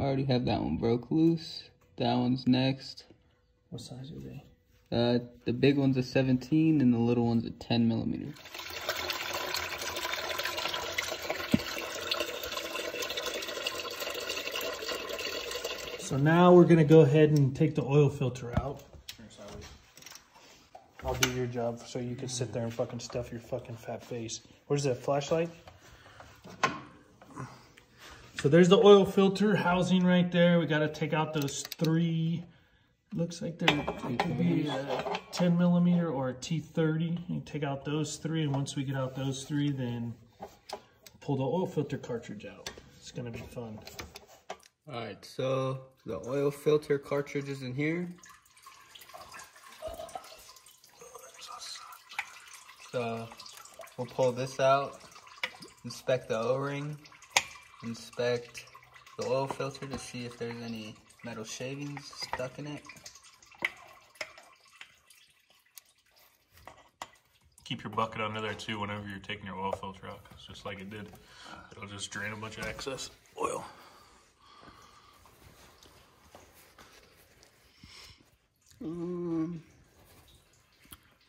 already have that one broke loose. That one's next. What size are they? The big one's a 17 and the little one's a 10 millimeter. So now we're gonna go ahead and take the oil filter out. I'll do your job so you can sit there and fucking stuff your fucking fat face. Where's that flashlight? So there's the oil filter housing right there. We gotta take out those three. Looks like they're it could be a 10 millimeter or a T30. You take out those three, and once we get out those three, then pull the oil filter cartridge out. It's gonna be fun. All right, so the oil filter cartridge is in here. So we'll pull this out, inspect the O-ring, inspect the oil filter to see if there's any metal shavings stuck in it. Keep your bucket under there too whenever you're taking your oil filter out, 'cause just like it did, it'll just drain a bunch of excess oil.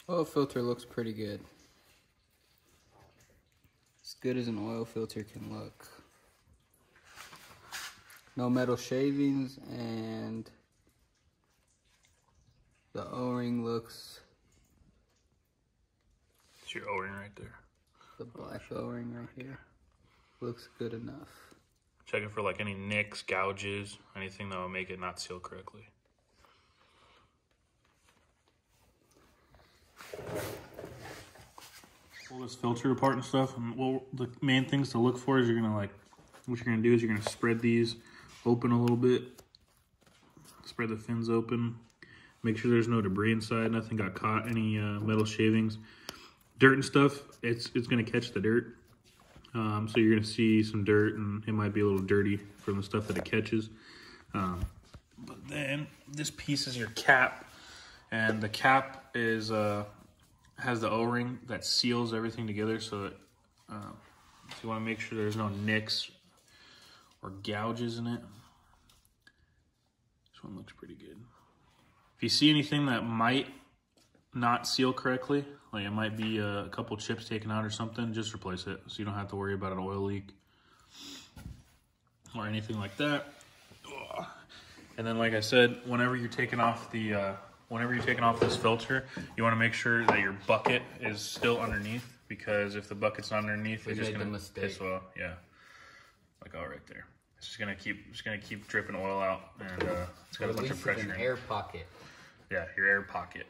Oil filter looks pretty good. As good as an oil filter can look. No metal shavings, and the O-ring looks... It's your O-ring right there. The black O-ring right here. Looks good enough. Checking for like any nicks, gouges, anything that will make it not seal correctly. Pull this filter apart and stuff, and well, the main things to look for is you're gonna what you're gonna do is you're gonna spread these open a little bit. Spread the fins open. Make sure there's no debris inside, nothing got caught, any metal shavings. Dirt and stuff, it's gonna catch the dirt. So you're gonna see some dirt, and it might be a little dirty from the stuff that it catches. But then this piece is your cap, and the cap is has the O-ring that seals everything together, so that so you want to make sure there's no nicks or gouges in it. This one looks pretty good. If you see anything that might not seal correctly, like it might be a couple chips taken out or something, just replace it so you don't have to worry about an oil leak or anything like that. And then, like I said, whenever you're taking off this filter, you want to make sure that your bucket is still underneath, because if the bucket's not underneath, it's just gonna piss oil. Yeah, like all right there. It's just gonna keep dripping oil out, and it's got a bunch of pressure in it. Air pocket. Yeah, your air pocket.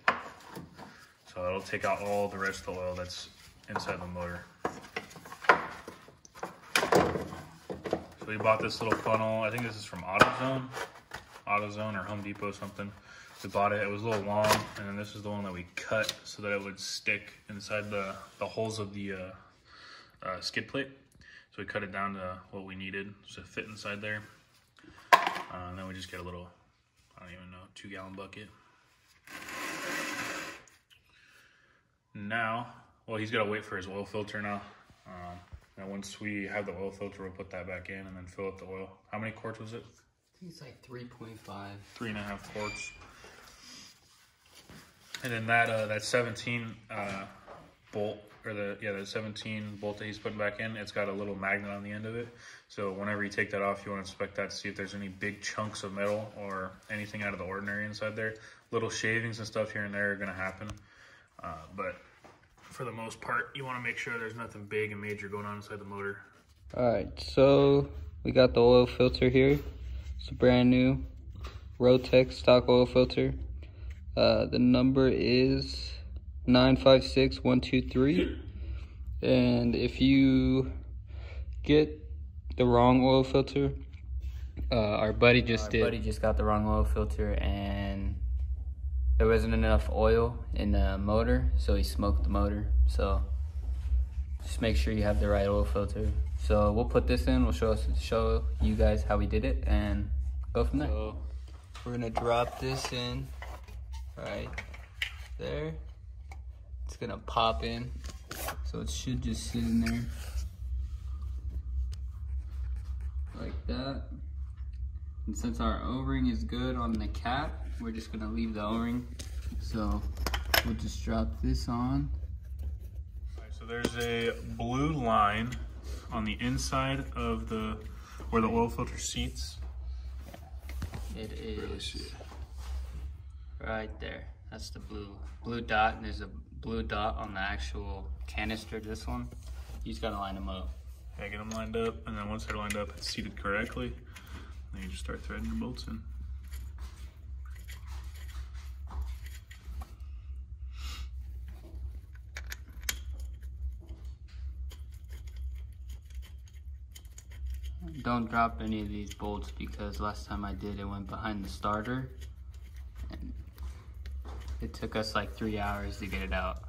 So it'll take out all the rest of the oil that's inside the motor. So we bought this little funnel. I think this is from AutoZone or Home Depot or something. We bought it. It was a little long, and then this is the one that we cut so that it would stick inside the holes of the skid plate. So we cut it down to what we needed to fit inside there. And then we just get a little, I don't even know, 2-gallon bucket. Now, well, he's got to wait for his oil filter now. And once we have the oil filter, we'll put that back in and then fill up the oil. How many quarts was it? I think it's like 3.5. 3.5 quarts. And then that 17 bolt, or the 17 bolt that he's putting back in, it's got a little magnet on the end of it. So whenever you take that off, you want to inspect that to see if there's any big chunks of metal or anything out of the ordinary inside there. Little shavings and stuff here and there are going to happen. But for the most part, you want to make sure there's nothing big and major going on inside the motor. All right, so we got the oil filter here. It's a brand new Rotec stock oil filter. The number is 956123. And if you get the wrong oil filter, our buddy just got the wrong oil filter, and there wasn't enough oil in the motor, so he smoked the motor. So just make sure you have the right oil filter. So we'll put this in, we'll show you guys how we did it, and go from there. So we're gonna drop this in right there. It's gonna pop in, so it should just sit in there like that. And since our O-ring is good on the cap, we're just gonna leave the O-ring. So we'll just drop this on. All right, so there's a blue line on the inside of where the oil filter seats. It is right there. That's the blue dot, and there's a blue dot on the actual canister, this one. You just gotta line them up. Yeah, get them lined up, and then once they're lined up, it's seated correctly. Then you just start threading your bolts in. Don't drop any of these bolts because last time I did, it went behind the starter. And it took us like 3 hours to get it out.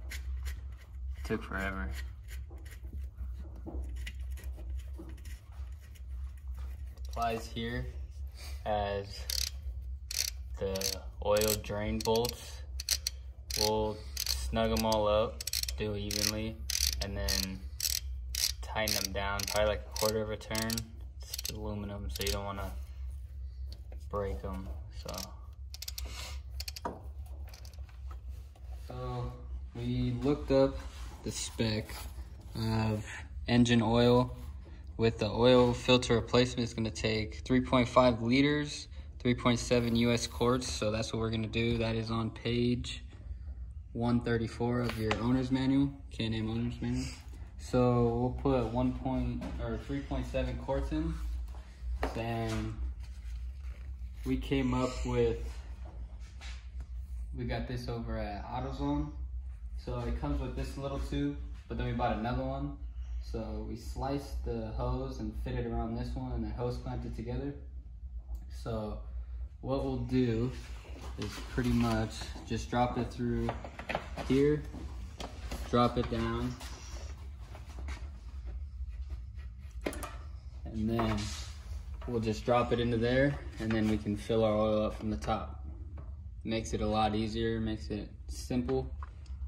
It took forever. Applies here as the oil drain bolts. We'll snug them all up, do it evenly, and then tighten them down, probably like a quarter of a turn. It's aluminum, so you don't want to break them. So we looked up the spec of engine oil. With the oil filter replacement, it's going to take 3.5 liters, 3.7 US quarts. So that's what we're going to do. That is on page 134 of your owner's manual, Can-Am owner's manual. So we'll put 3.7 quarts in. Then we came up with, we got this over at AutoZone. So it comes with this little tube, but then we bought another one. So we sliced the hose and fit it around this one, and then hose clamped it together. So what we'll do is pretty much just drop it through here, drop it down, and then we'll just drop it into there, and then we can fill our oil up from the top. Makes it a lot easier, makes it simple.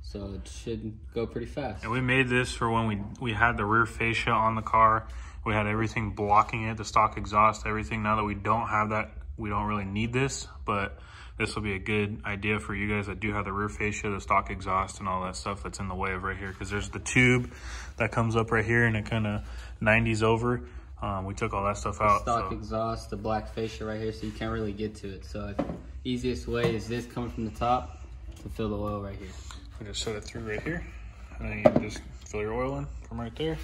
So it should go pretty fast. And we made this for when we had the rear fascia on the car. We had everything blocking it, the stock exhaust, everything. Now that we don't have that, we don't really need this, but this will be a good idea for you guys that do have the rear fascia, the stock exhaust, and all that stuff that's in the way of right here. Because there's the tube that comes up right here and it kind of 90s over. We took all that stuff out. The stock exhaust, the black fascia right here, so you can't really get to it. So the easiest way is this coming from the top to fill the oil right here. We just set it through right here, and then you can just fill your oil in from right there.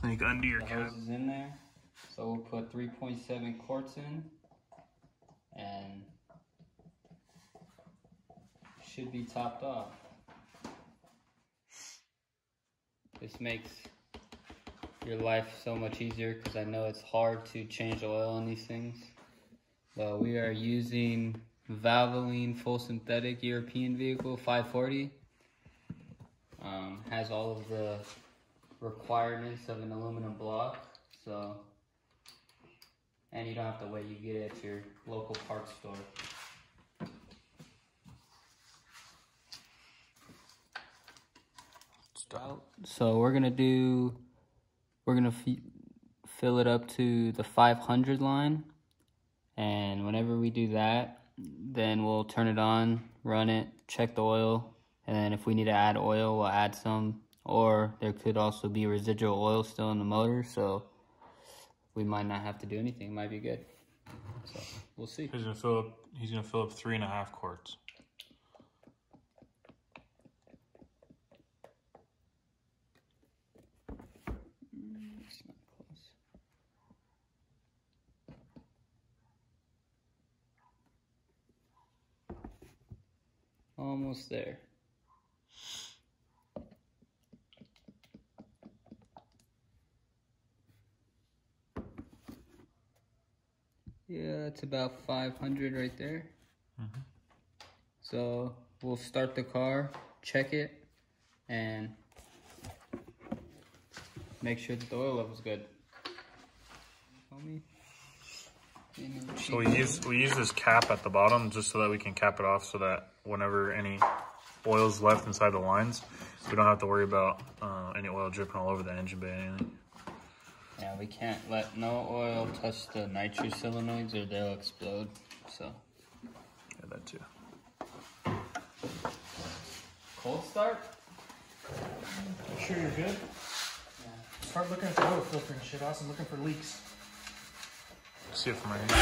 Then you can undo your cap. The hose is in there, so we'll put 3.7 quarts in, and should be topped off. This makes your life so much easier because I know it's hard to change the oil on these things. But we are using Valvoline full synthetic European vehicle 540. Has all of the requirements of an aluminum block, so, and you don't have to wait, you get it at your local parts store. So we're gonna fill it up to the 500 line, and whenever we do that, then we'll turn it on, run it, check the oil, and then if we need to add oil, we'll add some, or there could also be residual oil still in the motor, so we might not have to do anything. It might be good. So we'll see. He's gonna fill up 3.5 quarts. It's not close. Almost there. Yeah, it's about 500 right there. Mm-hmm. So we'll start the car, check it, and make sure that the oil level's good. So we use this cap at the bottom just so that we can cap it off, so that whenever any oil's left inside the lines, we don't have to worry about any oil dripping all over the engine bay or anything. Yeah, we can't let no oil touch the nitro solenoids or they'll explode, so. Yeah, that too. Cold start? You sure you're good? Yeah. Start looking at the oil filter and shit, Austin, looking for leaks. See it from right here.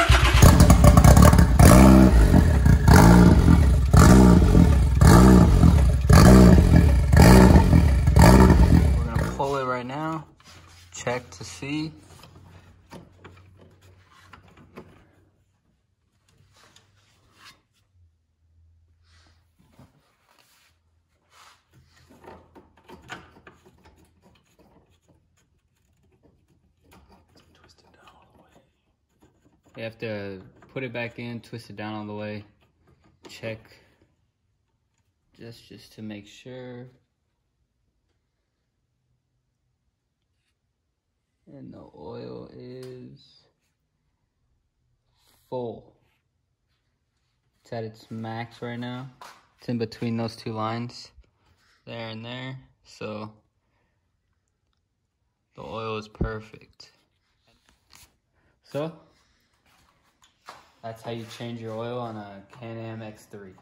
We're gonna pull it right now. Check to see. You have to put it back in, twist it down all the way, check just to make sure. And the oil is full. It's at its max right now. It's in between those two lines, there and there. So the oil is perfect. So that's how you change your oil on a Can-Am X3.